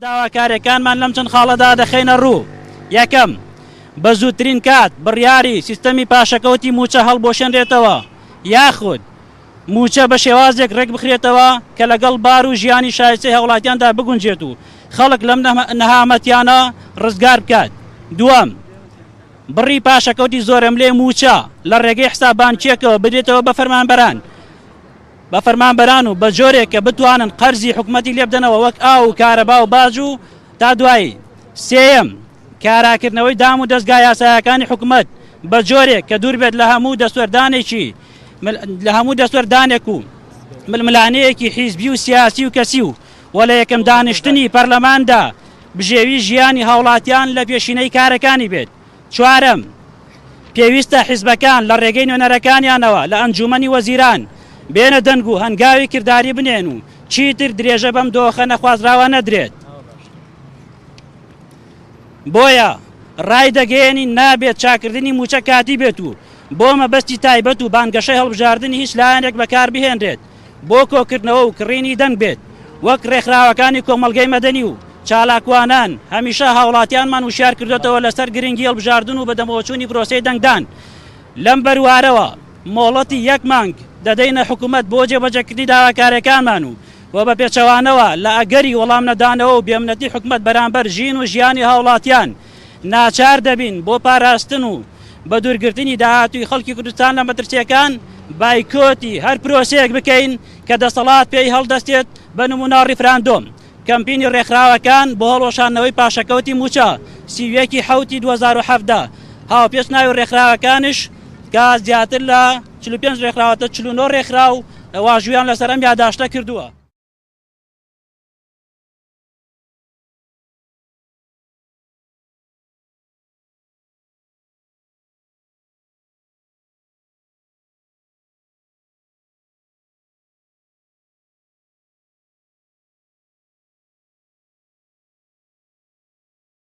داواکاریەکانمان لەم چەند خاڵەدا دەخینە ڕوو. یەکەم، بە زووترین کات بڕیاری سیستەمی پاشەکەوتی موچە هەڵبۆشێنرێتەوە، یاخود موچە بە شێوازێک ڕێک بخرێتەوە کە لەگەڵ بار و ژیانی شایستەی هەوڵاتیاندا بگونجێت و خەڵک لەم نەهامەتیانە ڕزگار بکات. دووەم، بڕی پاشەکەوتی زۆرم لێ موچە لە ڕێگەی حسابانکیەکەوە بدرێتەوە بە فەرمانبەران و بە جۆرێک کە بتوانن قەرزی حکوومەتی لێ بدەنەوە وەک ئاو و کارەبا و باج و تا دوایی. سێەم، کاراکردنەوەی دام و دەستگای یاسایەکانی حکوومەت بە جۆرێک کە دوور بێت لە هەموو دەستوەردانێک و ململانەیەکی حیزبی و سیاسی و کەسی و وە لە یەکەم دانیشتنی پەرلەماندا بژێوی ژیانی هاوڵاتیان لە پێشینەی کارەکانی بێت. چوارەم، پێویستە حیزبەکان لە ڕێگەی نوێنەرەکانیانەوە لە ئەنجومەنی وەزیران بێنە دەنگ و هەنگاوی کردداری بنێن و چیتر درێژە بەم دۆخە نەخوازراوە نەدرێت. بۆیە ڕای دەگەێنی نابێت چاکردنی موچە کاتی بێت و بۆ مەبەستی تایبەت و بانگەشەی هەڵبژاردننی هیچ لایەنێک بەکار بهێنرێت بۆ کۆکردنەوە و کڕینی دەنگ بێت، وەک ڕێکخراوەکانی کۆمەڵگەی مەدەنی و چالاکوانان هەمیشە هاوڵاتیانمان وشار کردێتەوە لەسەر گرنگی هەڵبژاردن و بەدەمەوەچوونی پرۆسەی دەنگدان. لەم بەروارەوە مۆڵەتی یەک مانگ دەدەینە حکوومەت بۆ جێبەجێکردنی داواکاریەکانمان و بە پێچەوانەوە لە ئەگەری وەڵام نەدانەوە و بێمنەتی حکوومەت بەرامبەر ژین و ژیانی هاوڵاتیان ناچار دەبین بۆ پاراستن و بە دوورگرتنی داهاتووی خەڵکی کوردستان لە مەترسیەکان بایکۆتی هەر پرۆسەیەک بکەین کە دەسەڵات پێی هەڵدەستێت بە نمونە ڕیفراندۆم. کەمپینی ڕێکخراوەکان بۆ هەڵۆشانەوەی پاشەکەوتی موچە 31/7 هاوپێچناوی ڕێکخراوەکانش کە زیاتر لە 45 ڕێکخراوەتە 49 ڕێکخراو واژویان لەسەر ئەم یاداشتە کردووە.